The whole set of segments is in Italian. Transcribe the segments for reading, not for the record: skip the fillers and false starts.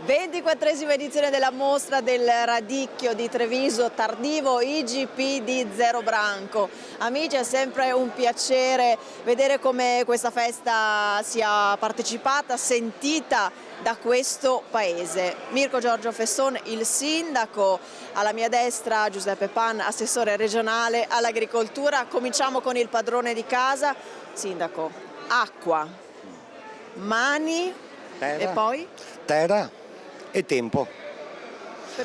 24esima edizione della mostra del radicchio di Treviso Tardivo IGP di Zero Branco. Amici, è sempre un piacere vedere come questa festa sia partecipata, sentita da questo paese. Mirko Giorgio Fesson, il sindaco, alla mia destra Giuseppe Pan, assessore regionale all'agricoltura. Cominciamo con il padrone di casa. Sindaco, acqua, mani terra, e poi? Terra e tempo.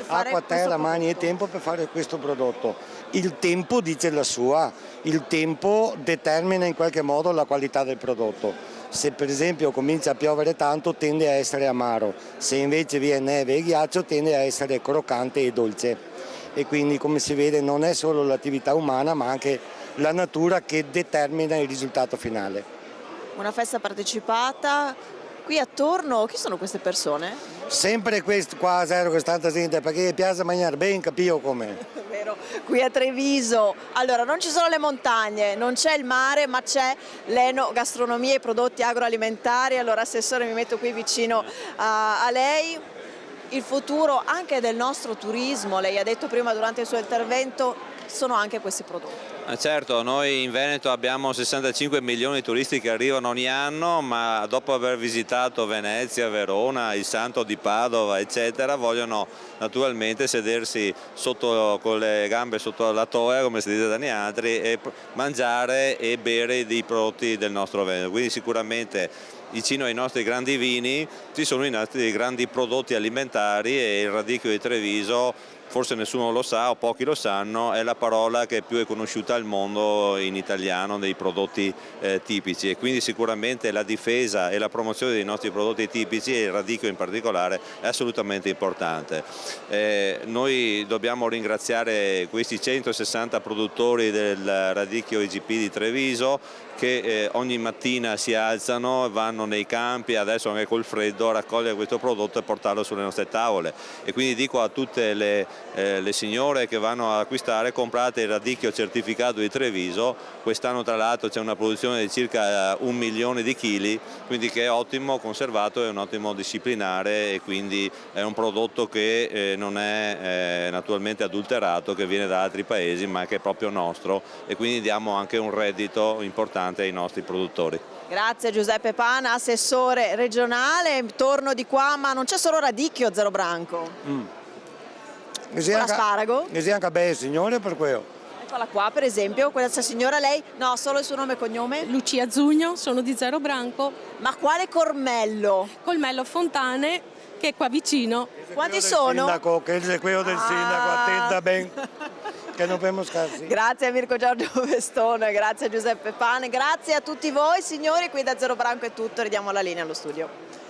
Acqua, terra, mani e prodotto. tempo per fare questo prodotto. Il tempo dice la sua, il tempo determina in qualche modo la qualità del prodotto. Se per esempio comincia a piovere tanto tende a essere amaro, se invece vi è neve e ghiaccio tende a essere croccante e dolce. E quindi, come si vede, non è solo l'attività umana ma anche la natura che determina il risultato finale. Una festa partecipata. Qui attorno, chi sono queste persone? Sempre questo qua, zero questa gente, perché piace mangiare bene, capito come? Vero, qui a Treviso. Allora, non ci sono le montagne, non c'è il mare, ma c'è l'enogastronomia e i prodotti agroalimentari. Allora, assessore, mi metto qui vicino a lei. Il futuro anche del nostro turismo, lei ha detto prima durante il suo intervento, sono anche questi prodotti. Certo, noi in Veneto abbiamo 65 milioni di turisti che arrivano ogni anno, ma dopo aver visitato Venezia, Verona, il Santo di Padova, eccetera, vogliono naturalmente sedersi con le gambe sotto la toia, come si dice da tanti altri, e mangiare e bere dei prodotti del nostro Veneto. Quindi sicuramente vicino ai nostri grandi vini ci sono i nostri grandi prodotti alimentari e il radicchio di Treviso, forse nessuno lo sa o pochi lo sanno, è la parola che più è conosciuta al mondo in italiano dei prodotti tipici, e quindi sicuramente la difesa e la promozione dei nostri prodotti tipici e il radicchio in particolare è assolutamente importante. Noi dobbiamo ringraziare questi 160 produttori del radicchio IGP di Treviso che ogni mattina si alzano e vanno nei campi, adesso anche col freddo, a raccogliere questo prodotto e portarlo sulle nostre tavole. E quindi dico a tutte le signore che vanno ad acquistare: comprate il radicchio certificato di Treviso. Quest'anno tra l'altro c'è una produzione di circa 1 milione di chili, quindi che è ottimo, conservato, è un ottimo disciplinare, e quindi è un prodotto che non è naturalmente adulterato, che viene da altri paesi ma che è proprio nostro, e quindi diamo anche un reddito importante ai nostri produttori. Grazie Giuseppe Pana, assessore regionale. Torno di qua, ma non c'è solo radicchio a Zero Branco. L'asparago? Mi si anche bene, signore, per quello. Eccola qua per esempio, questa signora, lei, no, solo il suo nome e cognome? Lucia Zugno, sono di Zero Branco. Ma quale Cormello? Colmello Fontane, che è qua vicino. Quanti sono? Sindaco, che è quello del sindaco, attenta ben, che non abbiamo scarsi. Grazie a Mirko Giorgio Vestone, grazie a Giuseppe Pane, grazie a tutti voi signori. Qui da Zero Branco è tutto, ridiamo la linea allo studio.